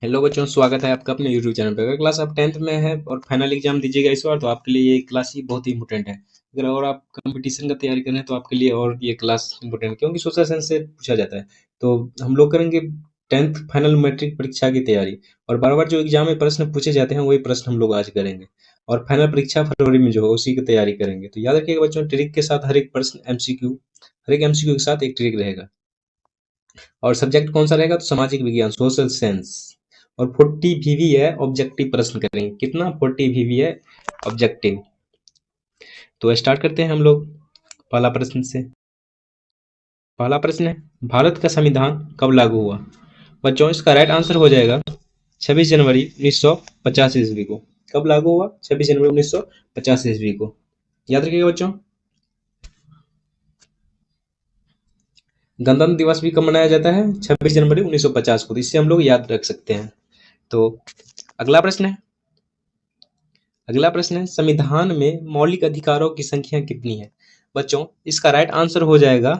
Hello बच्चों, स्वागत है आपका अपने यूट्यूब चैनल पे। अगर क्लास आप 10th में है और फाइनल एग्जाम दीजिएगा इस बार, तो आपके लिए ये क्लास ही बहुत ही इंपॉर्टेंट है। अगर और आप कंपटीशन का तैयारी कर रहे हैं तो आपके लिए और ये क्लास इंपॉर्टेंट है, क्योंकि सोशल साइंस से पूछा जाता है। तो हम लोग करेंगे 10th फाइनल मैट्रिक परीक्षा की तैयारी, और बार बार जो एग्जाम में प्रश्न पूछे जाते हैं वही प्रश्न हम लोग आज करेंगे। और फाइनल परीक्षा फरवरी में जो है उसी की तैयारी करेंगे। तो याद रखिएगा बच्चों, ट्रिक के साथ हर एक प्रश्न एमसीक्यू, हर एक एमसीक्यू के साथ एक ट्रिक रहेगा। और सब्जेक्ट कौन सा रहेगा? तो सामाजिक विज्ञान, सोशल साइंस। और 40 वीवी है, ऑब्जेक्टिव प्रश्न करेंगे। कितना? 40 वीवी है ऑब्जेक्टिव। तो स्टार्ट करते हैं हम लोग पहला प्रश्न से। पहला प्रश्न है, भारत का संविधान कब लागू हुआ? बच्चों इसका राइट आंसर हो जाएगा 26 जनवरी 1950 ईस्वी को। कब लागू हुआ? 26 जनवरी 1950 ईस्वी को। याद रखिएगा बच्चों। गणतंत्र दिवस भी कब मनाया जाता है? 26 जनवरी 1950 को। तो इससे हम लोग याद रख सकते हैं। तो अगला प्रश्न है, संविधान में मौलिक अधिकारों की संख्या कितनी है? बच्चों इसका राइट आंसर हो जाएगा,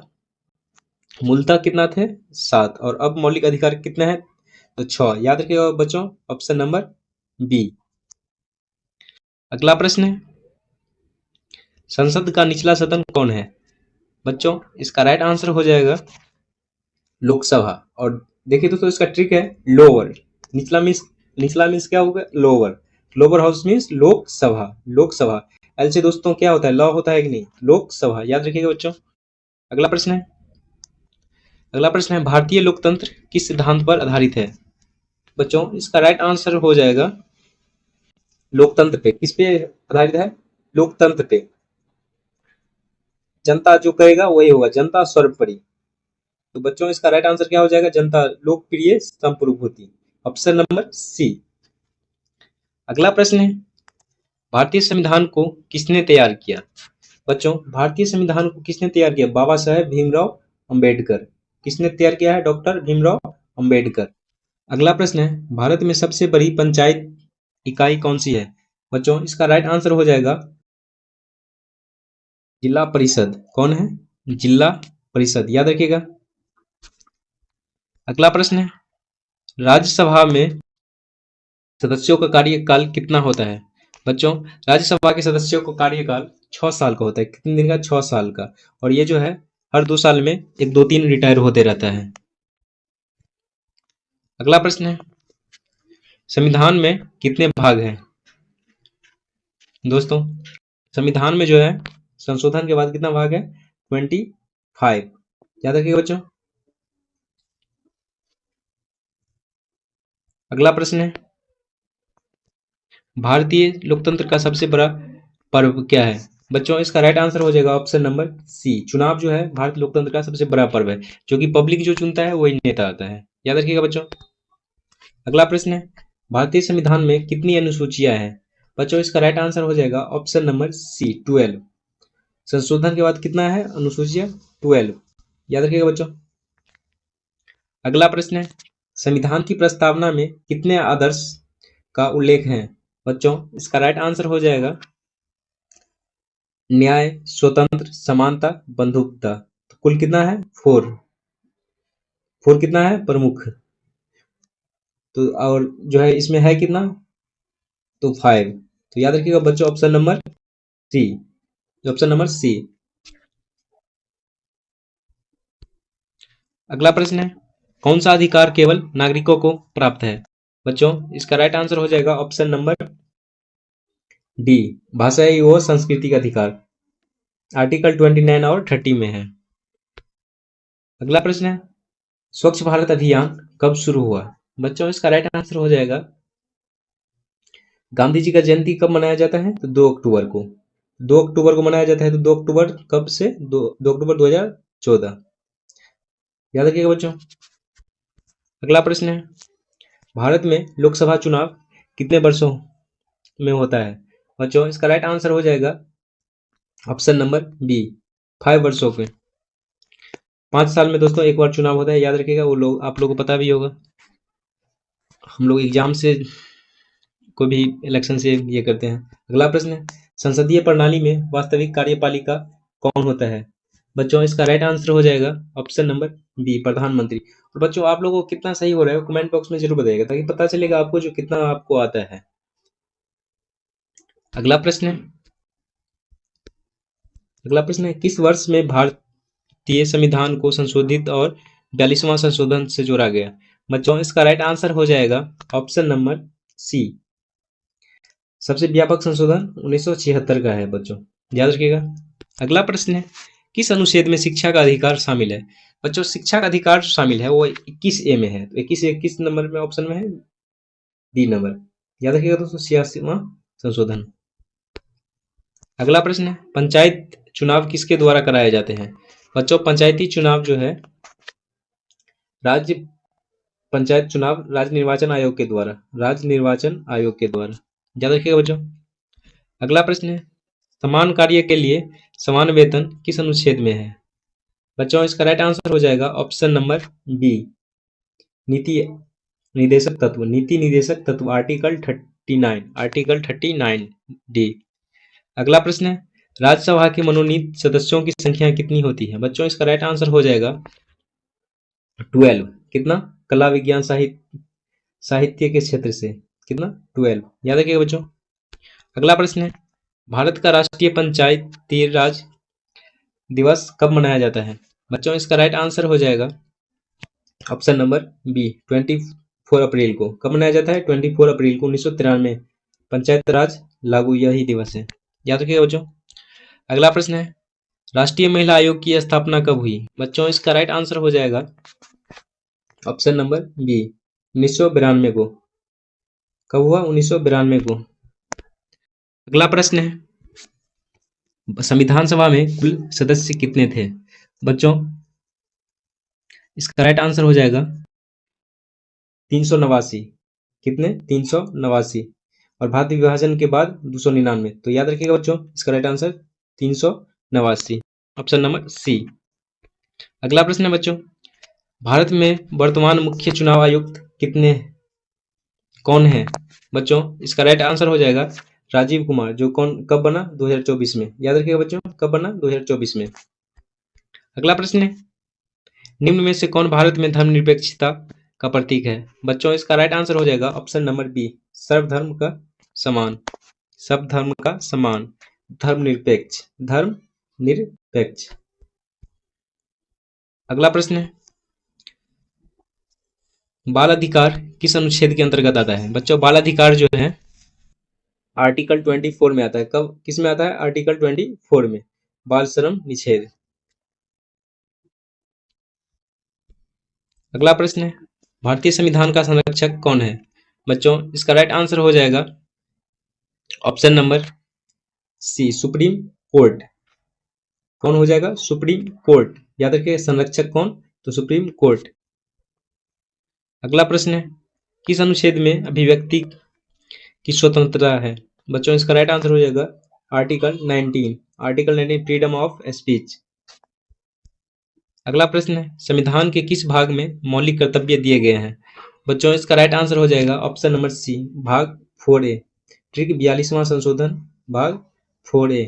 मूलतः कितना थे? 7, और अब मौलिक अधिकार कितने हैं? तो 6। याद रखिएगा बच्चों, ऑप्शन नंबर बी। अगला प्रश्न है, संसद का निचला सदन कौन है? बच्चों इसका राइट आंसर हो जाएगा लोकसभा। और देखिए दोस्तों, इसका ट्रिक है लोअर। निचला मीन्स क्या होगा? Lower. Lower house means Lok Sabha. Lok Sabha L से दोस्तों क्या होता है? लॉ होता है कि नहीं? लोकसभा। याद रखिएगा बच्चों। अगला प्रश्न है, भारतीय लोकतंत्र किस सिद्धांत पर आधारित है? बच्चों इसका राइट आंसर हो जाएगा लोकतंत्र पे। किस पे आधारित है? लोकतंत्र पे। जनता जो कहेगा वही होगा, जनता सर्वोपरि। तो बच्चों इसका राइट आंसर क्या हो जाएगा? जनता लोकप्रिय संप्रभुति, ऑप्शन नंबर सी। अगला प्रश्न है, भारतीय संविधान को किसने तैयार किया? बच्चों भारतीय संविधान को किसने तैयार किया? बाबा साहेब भीमराव अंबेडकर। किसने तैयार किया है? डॉक्टर भीमराव अंबेडकर। अगला प्रश्न है, भारत में सबसे बड़ी पंचायत इकाई कौन सी है? बच्चों इसका राइट आंसर हो जाएगा जिला परिषद। कौन है? जिला परिषद। याद रखिएगा। अगला प्रश्न है, राज्यसभा में सदस्यों का कार्यकाल कितना होता है? बच्चों राज्यसभा के सदस्यों का कार्यकाल 6 साल का होता है। कितने दिन का? 6 साल का। और ये जो है हर 2 साल में एक 2-3 रिटायर होते रहता है। अगला प्रश्न है, संविधान में कितने भाग हैं? दोस्तों संविधान में जो है संशोधन के बाद कितना भाग है? 25। याद रखिएगा बच्चों। अगला प्रश्न है, भारतीय लोकतंत्र का सबसे बड़ा पर्व क्या है? बच्चों इसका राइट आंसर हो जाएगा ऑप्शन नंबर सी। चुनाव जो है भारतीय लोकतंत्र का सबसे बड़ा पर्व है, जो कि पब्लिक जो चुनता है वही नेता आता है। याद रखिएगा बच्चों। अगला प्रश्न है, भारतीय संविधान में कितनी अनुसूचियां हैं? बच्चों इसका राइट आंसर हो जाएगा ऑप्शन नंबर सी, 12। संशोधन के बाद कितना है अनुसूचियां? 12। याद रखिएगा बच्चों। अगला प्रश्न है, संविधान की प्रस्तावना में कितने आदर्श का उल्लेख है? बच्चों इसका राइट आंसर हो जाएगा न्याय, स्वतंत्र, समानता, बंधुत्वता। तो कुल कितना है? 4। 4 कितना है? प्रमुख। तो और जो है इसमें है कितना? तो 5। तो याद रखिएगा बच्चों option number C, option number C. अगला प्रश्न है, कौन सा अधिकार केवल नागरिकों को प्राप्त है? बच्चों इसका राइट आंसर हो जाएगा ऑप्शन नंबर डी, भाषा एवं संस्कृति का अधिकार। आर्टिकल 29 और 30 में है। अगला प्रश्न है, स्वच्छ भारत अभियान कब शुरू हुआ? बच्चों इसका राइट आंसर हो जाएगा, गांधी जी का जयंती कब मनाया जाता है? तो 2 अक्टूबर को। 2 अक्टूबर को मनाया जाता है। तो 2 अक्टूबर कब से? 2 अक्टूबर 2014। याद रखिएगा बच्चों। अगला प्रश्न है, भारत में लोकसभा चुनाव कितने वर्षों में होता है? बच्चों इसका राइट आंसर हो जाएगा ऑप्शन नंबर बी, 5 वर्षों के। 5 साल में दोस्तों एक बार चुनाव होता है। याद रखिएगा। वो लोग आप लोगों को पता भी होगा, हम लोग एग्जाम से कोई भी इलेक्शन से ये करते हैं। अगला प्रश्न है, संसदीय प्रणाली में वास्तविक कार्यपालिका कौन होता है? बच्चों इसका राइट आंसर हो जाएगा ऑप्शन नंबर बी, प्रधानमंत्री। और बच्चों आप लोगों को कितना सही हो रहा है कमेंट बॉक्स में जरूर बताइएगा, ताकि पता चलेगा आपको जो कितना आपको आता है। अगला प्रश्न है, किस वर्ष में भारतीय संविधान को संशोधित और 42वां संशोधन से जोड़ा गया? बच्चों इसका राइट आंसर हो जाएगा ऑप्शन नंबर सी, सबसे व्यापक संशोधन 1976 का है बच्चों, याद रखिएगा। अगला प्रश्न है, किस अनुच्छेद में शिक्षा का अधिकार शामिल है? बच्चों शिक्षा का अधिकार जो शामिल है वो 21A में है, तो 21 नंबर में ऑप्शन में है डी नंबर, याद रखिएगा दोस्तों, 86वां संशोधन। अगला प्रश्न है, पंचायत चुनाव किसके द्वारा कराए जाते हैं? बच्चों पंचायती चुनाव जो है राज्य पंचायत चुनाव राज्य निर्वाचन आयोग के द्वारा, याद रखिएगा बच्चों। अगला प्रश्न है, समान कार्य के लिए समान वेतन किस अनुच्छेद में है? बच्चों इसका राइट आंसर हो जाएगा ऑप्शन नंबर बी, नीति निर्देशक तत्व आर्टिकल 39 डी। अगला प्रश्न है, राज्यसभा के मनोनीत सदस्यों की संख्या कितनी होती है? बच्चों इसका राइट आंसर हो जाएगा 12, कितना, कला विज्ञान साहित्य के क्षेत्र से कितना, 12, याद रखिएगा बच्चों। अगला प्रश्न है, भारत का राष्ट्रीय पंचायती राज दिवस कब मनाया जाता है? बच्चों इसका राइट आंसर हो जाएगा ऑप्शन नंबर बी, 24 अप्रैल को। कब मनाया जाता है? 24 अप्रैल को 1993 पंचायत राज लागू यही दिवस है, याद रखिएगा बच्चों। अगला प्रश्न है, राष्ट्रीय महिला आयोग की स्थापना कब हुई? बच्चों इसका राइट आंसर हो जाएगा ऑप्शन नंबर बी, 1992 को। कब हुआ? 1992 को। अगला प्रश्न है, संविधान सभा में कुल सदस्य कितने थे? बच्चों इसका राइट आंसर हो जाएगा 389, कितने, 389, और भारतीय विभाजन के बाद 299, तो याद रखिएगा बच्चों इसका right answer 389, option number C. अगला प्रश्न है बच्चों, भारत में वर्तमान मुख्य चुनाव आयुक्त कौन है? बच्चों इसका राइट आंसर हो जाएगा राजीव कुमार, जो कब बना? 2024 में, याद रखिएगा बच्चों कब बना? 2024 में। अगला प्रश्न है, निम्न में से कौन भारत में धर्मनिरपेक्षता का प्रतीक है? बच्चों इसका राइट आंसर हो जाएगा ऑप्शन नंबर बी, सर्वधर्म का समान, धर्मनिरपेक्ष। अगला प्रश्न है, बाल अधिकार किस अनुच्छेद के अंतर्गत आता है? बच्चों बाल अधिकार जो है आर्टिकल 24 में आता है। कब, किस में आता है? आर्टिकल 24 में, बाल श्रम निषेध। अगला प्रश्न है, भारतीय संविधान का संरक्षक कौन है? बच्चों इसका राइट आंसर हो जाएगा option number C, Supreme Court. कौन हो जाएगा? सुप्रीम कोर्ट, याद रखिए संरक्षक कौन? तो सुप्रीम कोर्ट। अगला प्रश्न है, किस अनुच्छेद में अभिव्यक्ति की स्वतंत्रता है? बच्चों इसका राइट आंसर हो जाएगा आर्टिकल 19 फ्रीडम ऑफ स्पीच। अगला प्रश्न है, संविधान के किस भाग में मौलिक कर्तव्य दिए गए हैं? बच्चों इसका राइट आंसर हो जाएगा ऑप्शन नंबर सी, भाग 4A, ठीक 42वां संशोधन भाग 4A।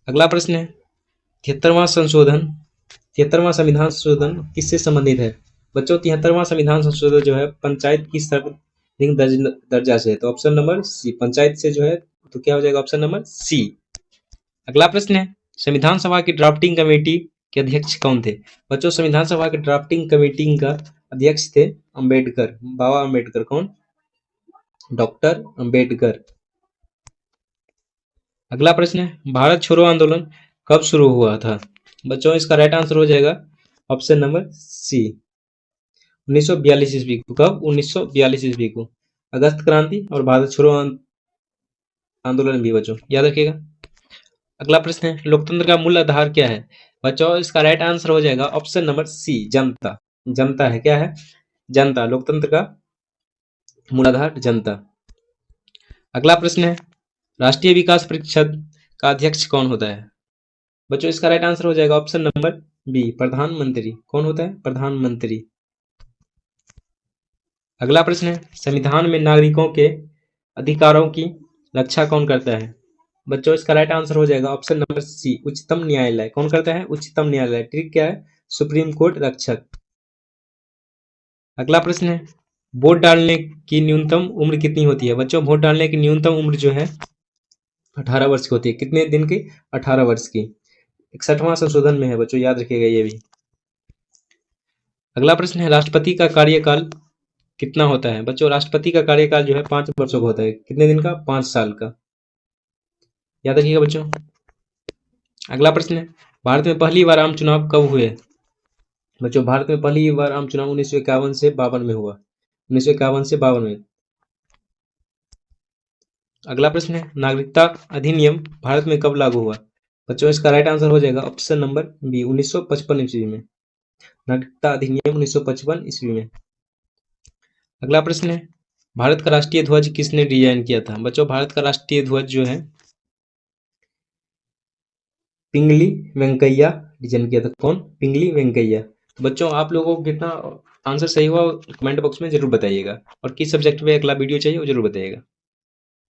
अगला प्रश्न है, 73वां संविधान संशोधन किससे संबंधित है? बच्चों 73वां संविधान संशोधन जो है पंचायत की सर्वोच्च दर्जा से, तो ऑप्शन नंबर सी, पंचायत से जो है, तो क्या हो जाएगा ऑप्शन नंबर सी। अगला प्रश्न है, संविधान सभा की ड्राफ्टिंग कमेटी के अध्यक्ष कौन थे? बच्चों संविधान सभा के ड्राफ्टिंग कमेटी का अध्यक्ष थे अंबेडकर, बाबा अंबेडकर। कौन? डॉक्टर अंबेडकर। अगला प्रश्न है, भारत छोड़ो आंदोलन कब शुरू हुआ था? बच्चों इसका राइट आंसर हो जाएगा ऑप्शन नंबर सी, 1942 ईस्वी को। कब? 1942 ईस्वी को। अगस्त क्रांति और भारत छोड़ो आंदोलन भी बच्चों याद रखिएगा। अगला प्रश्न है, लोकतंत्र का मूल आधार क्या है? बच्चों इसका राइट आंसर हो जाएगा ऑप्शन नंबर सी, जनता। जनता है, क्या है? जनता। लोकतंत्र का मूल आधार जनता। अगला प्रश्न है, राष्ट्रीय विकास परिषद का अध्यक्ष कौन होता है? बच्चों इसका राइट आंसर हो जाएगा ऑप्शन नंबर बी, प्रधानमंत्री। कौन होता है? प्रधानमंत्री। अगला प्रश्न है, संविधान में नागरिकों के अधिकारों की रक्षा कौन करता है? बच्चों इसका राइट आंसर हो जाएगा ऑप्शन नंबर सी, उच्चतम न्यायालय। कौन करता है? उच्चतम न्यायालय। ट्रिक क्या है? सुप्रीम कोर्ट रक्षक। अगला प्रश्न है, वोट डालने की न्यूनतम उम्र कितनी होती है? बच्चों, वोट डालने की न्यूनतम उम्र जो है 18 वर्ष की होती है। कितने दिन की? 18 वर्ष की। 61वां संशोधन में है बच्चों, याद रखिएगा ये भी। अगला प्रश्न है, राष्ट्रपति का कार्यकाल कितना होता है? बच्चों, राष्ट्रपति का कार्यकाल जो है 5 वर्षों का होता है। कितने दिन का? 5 साल का। याद रखिएगा बच्चों। अगला प्रश्न है, भारत में पहली बार आम चुनाव कब हुए? बच्चों, भारत में पहली बार आम चुनाव 1951 से 52 में हुआ। 1951 से 52 में। अगला प्रश्न है, नागरिकता अधिनियम भारत में कब लागू हुआ? बच्चों, इसका राइट आंसर हो जाएगा ऑप्शन नंबर बी, 1955 ईस्वी में। नागरिकता अधिनियम 1955 ईस्वी में। अगला प्रश्न है, भारत का राष्ट्रीय ध्वज किसने डिजाइन किया था? बच्चों, भारत का राष्ट्रीय ध्वज जो है पिंगली वेंकैया डिजाइन किया था। कौन? पिंगली वेंकैया। तो बच्चों, आप लोगों को कितना आंसर सही हुआ कमेंट बॉक्स में जरूर बताइएगा, और किस सब्जेक्ट में अगला वीडियो चाहिए वो जरूर बताइएगा।